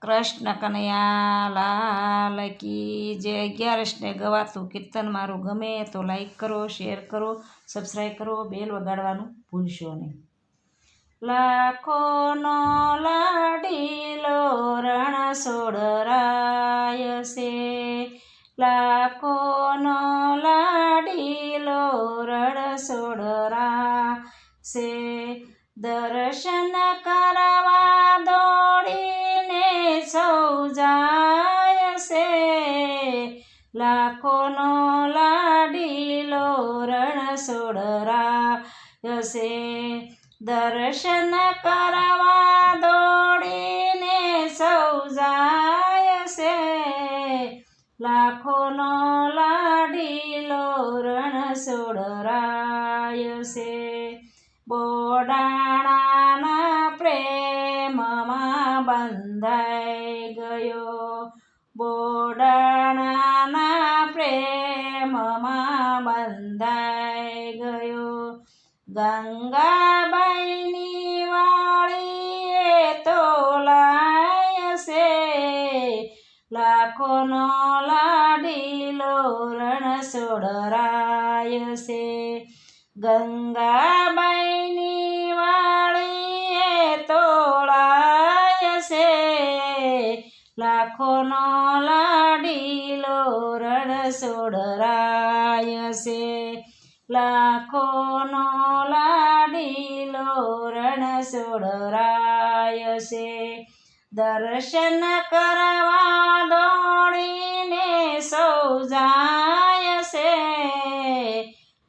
કૃષ્ણ કનૈયા લાલ કી જે 11ને ગવાતું કીર્તન મારું ગમે તો લાઈક કરો, શેર કરો, સબસ્ક્રાઈબ કરો, બેલ વગાડવાનું ભૂલશો નહીં. લાખોનો લાડીલો રણછોડરાય છે, લાખોનો લાડીલો રણછોડરાય છે. દર્શન કરવા દોડીને સૌ જાય છે, લાખોનો લાડીલો રણછોડરાય છે. દર્શન કરવા દોડીને સૌ જાય છે, લાખોનો લાડીલો રણછોડરાય છે. બોડાણાના પ્રેમમાં બંધાઈ ગયો, બોડાણાના પ્રેમમાં બંધાઈ ગયો. ગંગાબાઈની વાળીએ તો લાય છે, લાખોનો લાડીલો રણછોડરાય છે. ગંગાબાઈની વાળીએ તોળાય છે, લાખોનો લાડીલો રણછોડરાય છે. લાખોનો લાડીલો રણછોડરાય છે. દર્શન કરવા દોડીને સૌ જાય છે,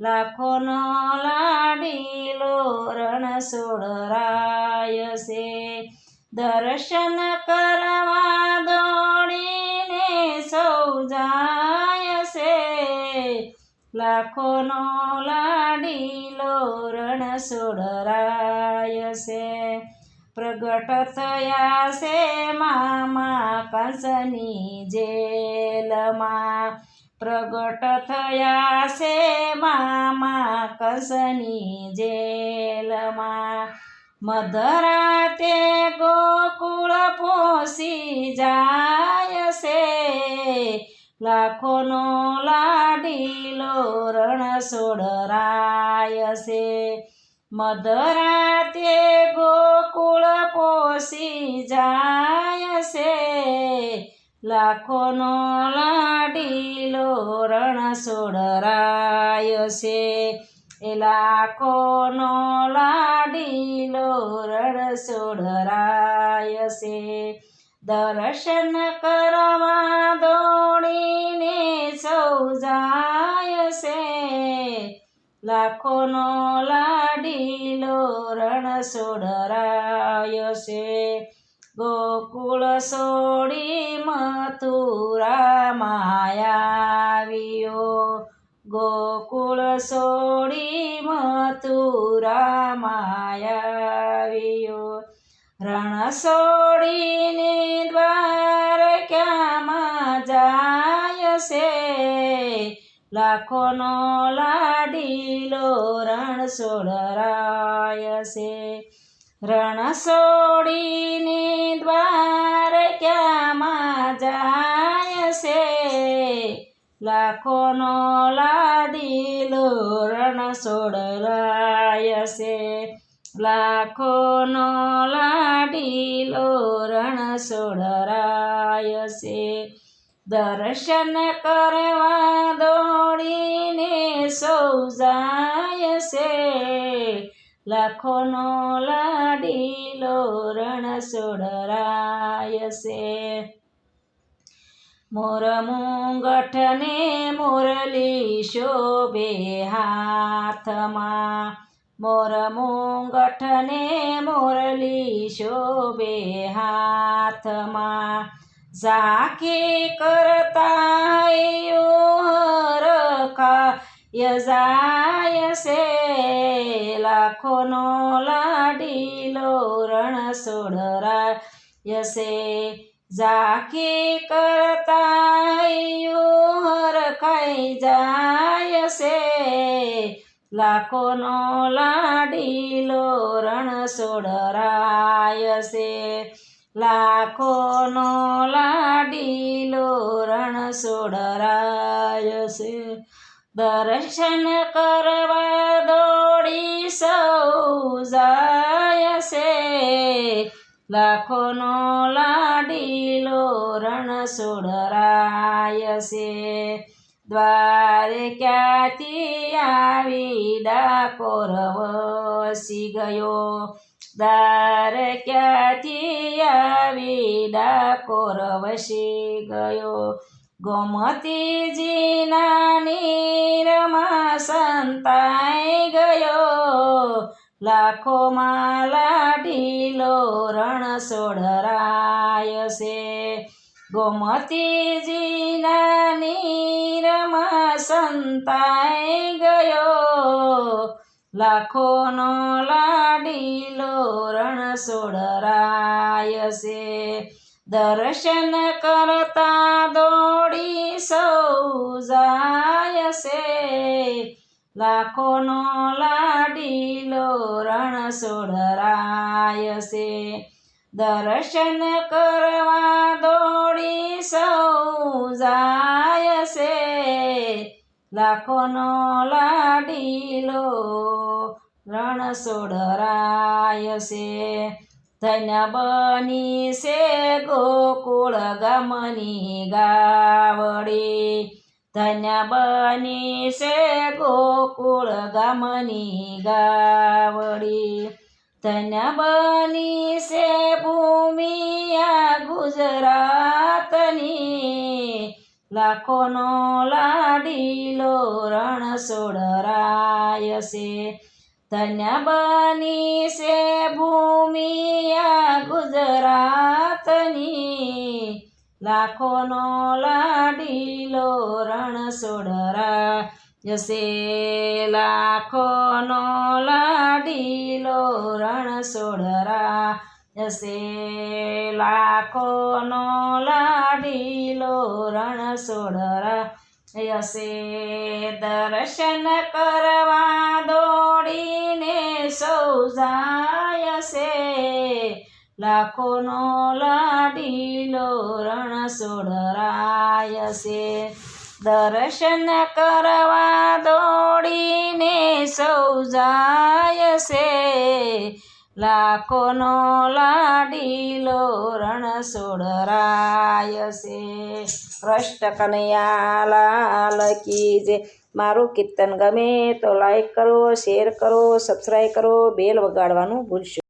લાખોનો લાડીલો રણછોડરાય છે. દર્શન કરવા દોડીને સૌ જાય છે, લાખોનો લાડીલો રણછોડરાય છે. પ્રગટ થયા છે મામા કંસની જેલમાં, પ્રગટ થયા છે મામા કંસની જેલમાં. મધરાતે ગોકુળ પહોંચી જાય છે, લાખોનો લાડીલો રણછોડરાય છે. મધરાતે ગોકુળ પહોંચી જાય છે, લાખોનો લાડીલો રણછોડરાય છે. એ લાખોનો લાડીલો રણછોડરાય છે. દર્શન કરવા દોડીને સૌ જાય છે, લાખોનો લાડીલો રણછોડરાય છે. ગોકુળ છોડી મથુરામાં આવ્યો, ગોકુળ છોડી મથુરામાં આવ્યો. રણ છોડીને દ્વારકામાં જાય છે, લાખોનો લાડીલો રણછોડરાય છે. રણ છોડીને દ્વારકામાં જાય છે, લાખોનો લાડીલો રણછોડરાય છે. લાખોનો લાડીલો રણછોડરાય છે. દર્શન કરવા દોડીને સૌ જાય છે, લાખોનો લાડીલો રણછોડરાય છે. મોર મુંગઠને મુરલી શોભે હાથમાં, મોર મુંગઠને મુરલી શોભે હાથમાં. ઝાંખી કરતા હરખાય જાય છે, લાખોનો લાડીલો રણછોડરાય છે. ઝાંખી કરતા હરખાઈ જાય છે, લાખોનો લાડીલો રણછોડરાય છે. લાખોનો લાડીલો રણછોડરાય છે. દર્શન કરવા દોડી સૌ જાય છે. લાખોનો લાડીલો રણછોડરાય છે. દ્વારકાથી આવી ડાકોર વસી ગયો. દ્વારકાથી આવી ડાકોર વસી ગયો. ગોમતીજીના નીરમાં સંતાઈ ગયો. લાખોમાં લાડીલો રણછોડરાય છે. ગોમતીજીના નીરમાં સંતાઈ ગયો. લાખોનો લાડીલો રણછોડરાય છે. દર્શન કરતા દોડી સૌ જાય છે. લાખોનો લાડીલો રણછોડરાય છે. દર્શન કરવા દોડી સૌ જાય છે. લાખોનો લાડીલો રણછોડરાય છે. ધન્ય બની છે ગોકુળ ગામની ગાવડી. ધન્ય બની છે ગોકુળ ગામની ગાવડી. ધન્ય બની છે ભૂમિ આ ગુજરાતની. લાખોનો લાડીલો રણછોડરાય છે. ધન્ય બની છે ભૂમિ આ ગુજરાતની. લાખોનો લાડીલો રણછોડરાય છે. લાખોનો લાડીલો રણછોડરાય છે. લાખોનો લાડીલો રણછોડરાય છે. દર્શન કરવા દોડીને સૌ જાય છે. લાખોનો લાડીલો રણછોડરાય છે. દર્શન કરવા દોડીને સૌ જાય છે. લાખોનો લાડીલો રણછોડરાય છે. કૃષ્ણ કનૈયા લાલ કી જય. મારું કીર્તન ગમે તો લાઈક કરો, શેર કરો, સબસ્ક્રાઈબ કરો, બેલ વગાડવાનું ભૂલશો.